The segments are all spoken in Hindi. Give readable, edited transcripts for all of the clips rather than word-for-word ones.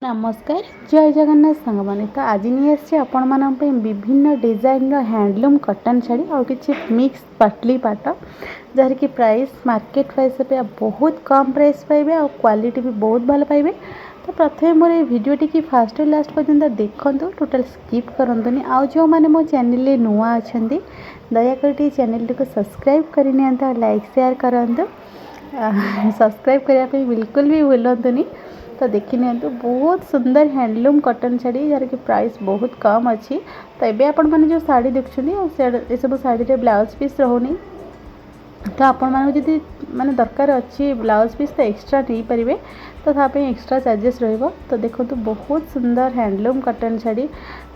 नमस्कार जय जगन्नाथ सांग मैंने तो आज नहीं आसी आपण मान विभिन्न डिजाइन हैंडलूम कटन शाड़ी और किसी मिक्स पटली पाट जार की प्राइस मार्केट प्राइस पे बहुत कम प्राइस पाइबे और क्वालिटी भी बहुत भल पाइबे। तो प्रथम मोर भिडियोटी की फास्ट लास्ट पर्यंत देखूँ टोटाल स्किप करंतुनी आउ जो मैंने मो चैनल नुआ अच्छा दयाकोर चैनल को सब्सक्राइब करनी लाइक शेयर करूँ सब्सक्राइब करने बिल्कुल भी भूलतुनि। तो देखी नियंतु बहुत सुंदर हैंडलूम कटन शाड़ी जार की प्राइस बहुत कम अच्छी। तो ये आपण मैंने जो साड़ी देखुं सब शाड़ी रे ब्लाउज पीस रोनी तो आपण मानक जदि माने दरकार अच्छी ब्लाउज पीस तो एक्स्ट्रा नहीं पारे तो तापी एक्स्ट्रा चार्जेस रहिबो। तो देखो तो बहुत सुंदर हैंडलूम कटन शाड़ी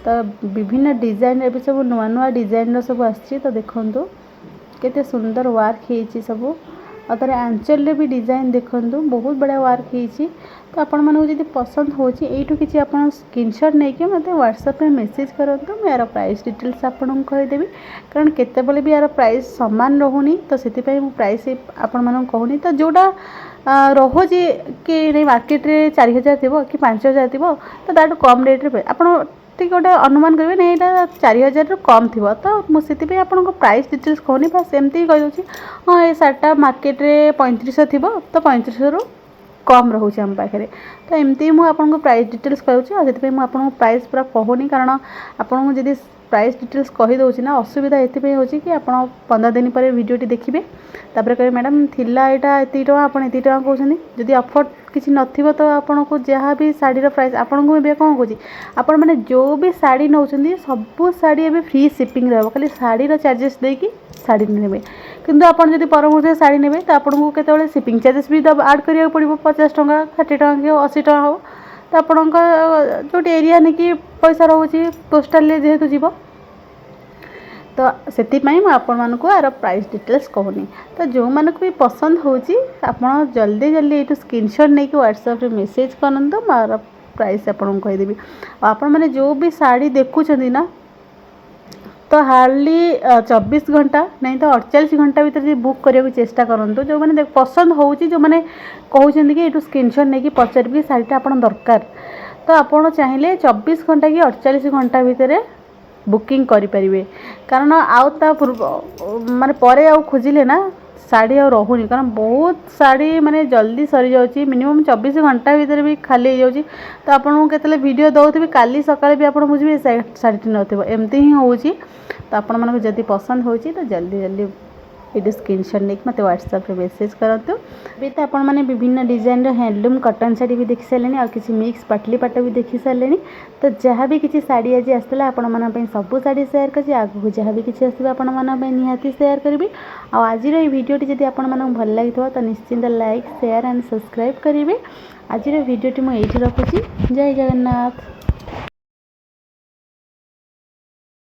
तो विभिन्न डिजाइन ए सब नुआ नुआ डिजाइन सब आछि। तो देखो केते सुंदर वर्क होइछि सब और तार आंचल भी डिजाइन देखूँ बहुत बड़ा वर्क होइछि। तो आपण मानक जदि पसंद होछि एठू किछि आपण स्क्रीनशॉट नहीं कि मते व्हाट्सएप में मैसेज करंतु मैं यार प्राइस डिटेल्स आपन को कहि देबी कारण केतेबेले भी यार प्राइस समान रहउनी। तो सेति पई मु प्राइस आपण मानक कहूनी तो जोडा रहुछि कि नहीं मार्केट रे 4000 थिबो कि 5000 थिबो तो ताटू कम रेट रे आपण ठीक गोटे अनुमान करेंगे नहीं यहाँ 4000 रु कम थी। तो मुझे आपको प्राइस डिटेल्स कहनी बस एमती कही हाँ ये शार्टा मार्केट रे 3500 थी तो 3500 रु कम रोचे आम पाखे। तो एमती मुझे प्राइस डिटेल्स कहूँ मुझे प्राइस पूरा कहूनी कारण आपको जब प्राइस डिटेल्स कहीदे ना असुविधा ये हो कि आप 15 दिन पर वीडियोटी देखिए तापर कहे मैडम थिला यहाँ ये आप कहते जदि अफर किसी नथिबो तो आपन को जहाँ भी साड़ीर प्राइस आपन को भी कौन कहूँ आपण मैंने जो भी साड़ी नौ सबू साड़ी एवं फ्री शिपिंग रहा खाली शाड़ीर चार्जेस देकी साड़ी ने किंतु आपन जदि परवर्ती साड़ी ने तो आपको केतबेले शिपिंग चार्जेस भी ऐड करिया पड़ो 50 टंका 60 टंका कि 80 टंका हो। तो आपण जो एरिया नहीं कि पैसा रोचे पोस्टाल जेहेतु जीव तो से आपण को यार प्राइस डिटेल्स कहूनी। तो जो मानक भी पसंद होची आपण जल्दी जल्दी ये स्क्रीनशॉट नहीं कि व्हाट्सएप रे मैसेज करंतु मार प्राइस आपन को कहीदेवी। आपण मैंने जो भी साड़ी देखुं ना तो हार्डली 24 घंटा नहीं तो 48 घंटा भीतर बुक करने को चेष्टा करूँ जो मैंने पसंद होची जो मैंने कहते कि ये स्क्रीनशॉट नहीं कि पचार भी शाड़ीटा आप दरकार तो आपड़ चाहिए 24 घंटा कि 48 घंटा भितर बुकिंग करें कारण आउ माने परे आउ खोजिले ना साड़ी आ रोनी कारण बहुत साड़ी माने जल्दी सरी जाउची मिनिमम 24 घंटा भीतर भी खाली हो जाउची। तो आपन केतले वीडियो दउथबे काली सकाळे भी आपन बुझबे साड़ी नथिबो एमती ही होउची। तो आपण मानक जदि पसंद होउची तो जल्दी जल्दी ये स्क्रीनशॉट नहीं मत व्हाट्सएप रे मैसेज करंतु। भी तो आपण माने विभिन्न डिजाइन हैंडलूम कटन साड़ी भी देखि सारे और किसी मिक्स पटली पाट भी देखि सारे। तो जहाँ भी किसी साड़ी आज आसला आपण माने सब साड़ी शेयर कर आगू जहाँ भी किसी आसो आपण माने निहाती शेयर करी। आज भिडियोटी जदि आपण मानक भल लगी तो निश्चिंत लाइक शेयर एंड सब्सक्राइब करेंगे। आज भिडियोटी मुझे रखुची जय जगन्नाथ।